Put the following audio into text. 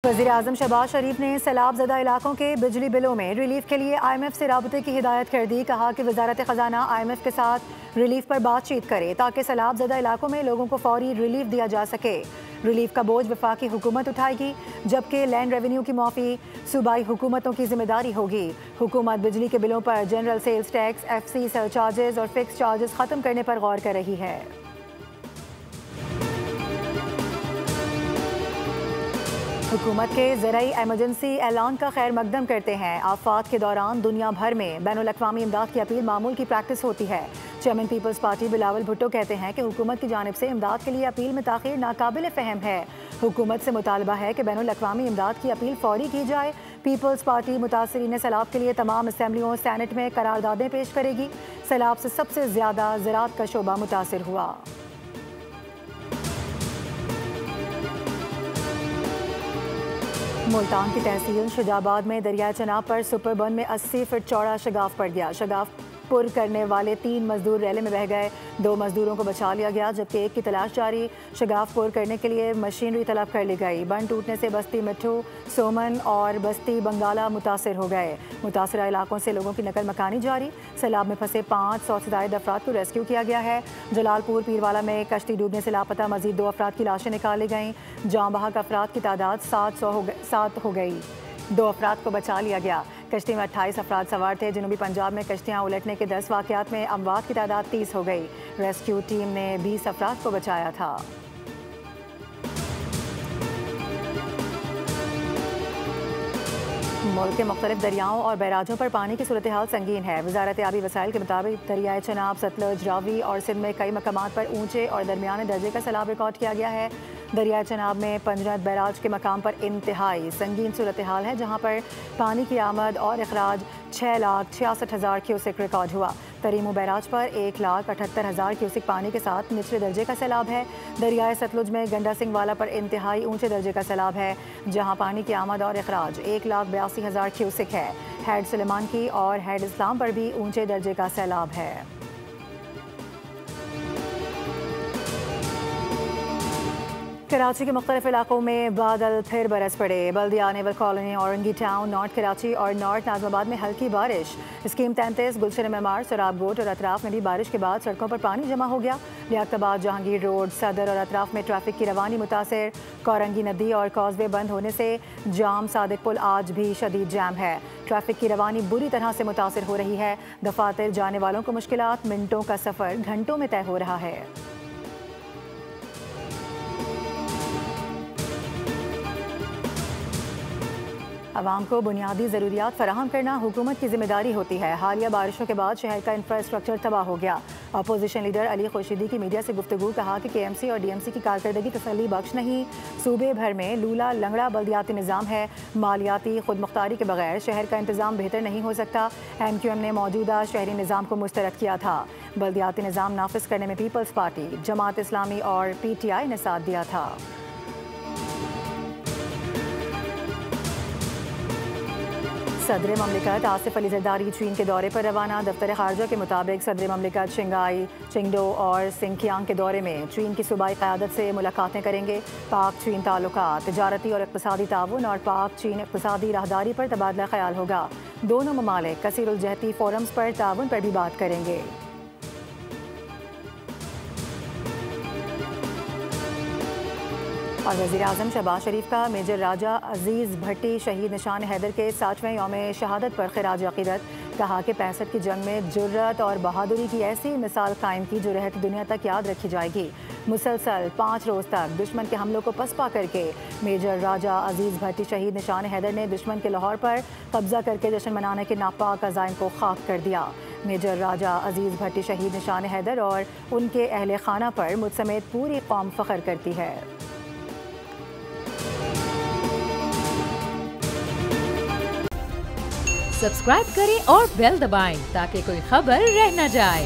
वज़ीर आज़म शहबाज शरीफ ने सैलाब ज़दा इलाकों के बिजली बिलों में रिलीफ के लिए IMF से राबते की हिदायत कर दी। कहा कि वजारत ख़जाना IMF के साथ रिलीफ पर बातचीत करे ताकि सैलाब ज़दा इलाकों में लोगों को फौरी रिलीफ दिया जा सके। रिलीफ का बोझ वफाकी हुकूमत उठाएगी, जबकि लैंड रेवेन्यू की माफ़ी सूबाई हुकूमतों की जिम्मेदारी होगी। हुकूमत बिजली के बिलों पर general sales tax, FC surcharges और फिक्स चार्जेस ख़त्म करने पर गौर कर रही है। हुकूमत के ज़राई एमरजेंसी ऐलान का खैर मकदम करते हैं। आफात के दौरान दुनिया भर में बैनुल-अक़वामी इमदाद की अपील मामूल की प्रैक्टिस होती है। चेयरमैन पीपल्स पार्टी बिलावल भुट्टो कहते हैं कि हुकूमत की जानिब से इमदाद के लिए अपील में ताख़ीर नाकाबिल फ़हम है। हुकूमत से मुतालबा है कि बैनुल-अक़वामी इमदाद की अपील फौरी की जाए। पीपल्स पार्टी मुतासरीन सैलाब के लिए तमाम असम्बलियों सेनेट में करारदादें पेश करेगी। सैलाब से सबसे ज़्यादा ज़राअत का शोबा मुतासर हुआ। मुल्तान की तहसील शुजाबाद में दरिया चनाब पर सुपर बर्न में 80 फीट चौड़ा शगाफ पड़ गया। शगाफ पुर करने वाले 3 मजदूर रैले में बह गए। 2 मजदूरों को बचा लिया गया, जबकि एक की तलाश जारी। शगाफ पुर करने के लिए मशीनरी तलब कर ली गई। बन टूटने से बस्ती मिट्ठू, सोमन और बस्ती बंगाला मुतासर हो गए। मुतासरा इलाकों से लोगों की नकल मकानी जारी। सैलाब में फंसे 500 से ज़ायद अफराद को रेस्क्यू किया गया है। जलालपुर पीरवाला में कश्ती डूबने से लापता मजीद 2 अफराद की लाशें निकाली गईं। जाँ बहक अफराद की तादाद 7 हो गई। 2 अफराद को बचा लिया गया। कश्ती में 28 अफराद सवार थे। जनूबी पंजाब में कश्तियाँ उलटने के 10 वाक़यात में अमवात की तादाद 30 हो गई। रेस्क्यू टीम ने 20 अफराद को बचाया था। मुल्क के मुख्तलिफ दरियाओं और बैराजों पर पानी की सूरत हाल संगीन है। वजारत आबी वसाइल के मुताबिक दरियाए चनाब, सतलज, रावी और सिंध में कई मकामात पर ऊंचे और दरमियाने दर्जे का सैलाब रिकॉर्ड किया गया है। दरियाए चनाब में पंजरत बैराज के मकाम पर इंतहाई संगीन सूरत हाल है, जहाँ पर पानी की आमद और अखराज 6,66,000 क्यूसिक रिकॉर्ड हुआ। तरीमू बैराज पर 1,78,000 क्यूसिक पानी के साथ निचले दर्जे का सैलाब है। दरियाए सतलुज में गंडा सिंह वाला पर इंतहाई ऊंचे दर्जे का सैलाब है, जहां पानी की आमद और अखराज 1,82,000 क्यूसिक है। हैड सुलेमान की और हैड इस्लाम पर भी ऊंचे दर्जे का सैलाब है। कराची के मुख्तलिफ इलाकों में बादल फिर बरस पड़े। Baldia naval colony, Orangi town, north Karachi और नॉर्थ नाज़िमाबाद में हल्की बारिश। स्कीम 33, गुलशन मेमार, सोराब गोट और अतराफ में भी बारिश के बाद सड़कों पर पानी जमा हो गया। लियाकताबाद, जहांगीर रोड, सदर और अतराफ में ट्रैफिक की रवानी मुतासर। कोरंगी नदी और कॉजवे बंद होने से जाम सादिक पुल आज भी शदीद जैम है। ट्रैफिक की रवानी बुरी तरह से मुतासर हो रही है। दफातर जाने वालों को मुश्किलात, मिनटों का सफ़र घंटों में तय हो रहा है। आवाम को बुनियादी ज़रूरियात फराहम करना हुकूमत की जिम्मेदारी होती है। हालिया बारिशों के बाद शहर का इंफ्रास्ट्रक्चर तबाह हो गया। अपोजिशन लीडर अली खुर्शीदी की मीडिया से गुफ्तगू, कहा कि KMC और DMC की कारकर्दगी तसल्ली बख्श नहीं। सूबे भर में लूला लंगड़ा बल्दियाती निज़ाम है। मालियाती खुद मुख्तारी के बगैर शहर का इंतज़ाम बेहतर नहीं हो सकता। MQM ने मौजूदा शहरी निज़ाम को मुस्तरद किया था। बल्दियाती निज़ाम नाफिज करने में पीपल्स पार्टी, जमात इस्लामी और PTI ने साथ दिया था। सदर ममलिकत आसिफ अली जरदारी चीन के दौरे पर रवाना। दफ्तर खारजा के मुताबिक सदर ममलिकत शिंगाई, चिंगडो और सिंकियांग के दौरे में चीन की सूबाई क़यादत से मुलाकातें करेंगे। पाक चीन ताल्लुकात, तिजारती और इक़्तिसादी ताउन और पाक चीन इक़्तिसादी राहदारी पर तबादला ख्याल होगा। दोनों ममालिक कसीरुल जहती फोरम्स पर ताउन पर भी बात करेंगे। और वज़ीर आज़म शहबाज शरीफ का मेजर राजा अजीज़ भट्टी शहीद निशान हैदर के 60वें यौम शहादत पर खिराज अक़ीदत। कहा कि 65 की जंग में जुर्रत और बहादुरी की ऐसी मिसाल कायम की जो रहती दुनिया तक याद रखी जाएगी। मुसलसल 5 रोज़ तक दुश्मन के हमलों को पसपा करके मेजर राजा अजीज़ भट्टी शहीद निशान हैदर ने दुश्मन के लाहौर पर कब्जा करके जश्न मनाने के नापाक अज़ाइम को खाक कर दिया। मेजर राजा अजीज़ भट्टी शहीद निशान हैदर और उनके अहले खाना पर मुझ समेत पूरी कौम फ़ख्र करती है। सब्सक्राइब करें और बेल दबाएं ताकि कोई खबर रह न जाए।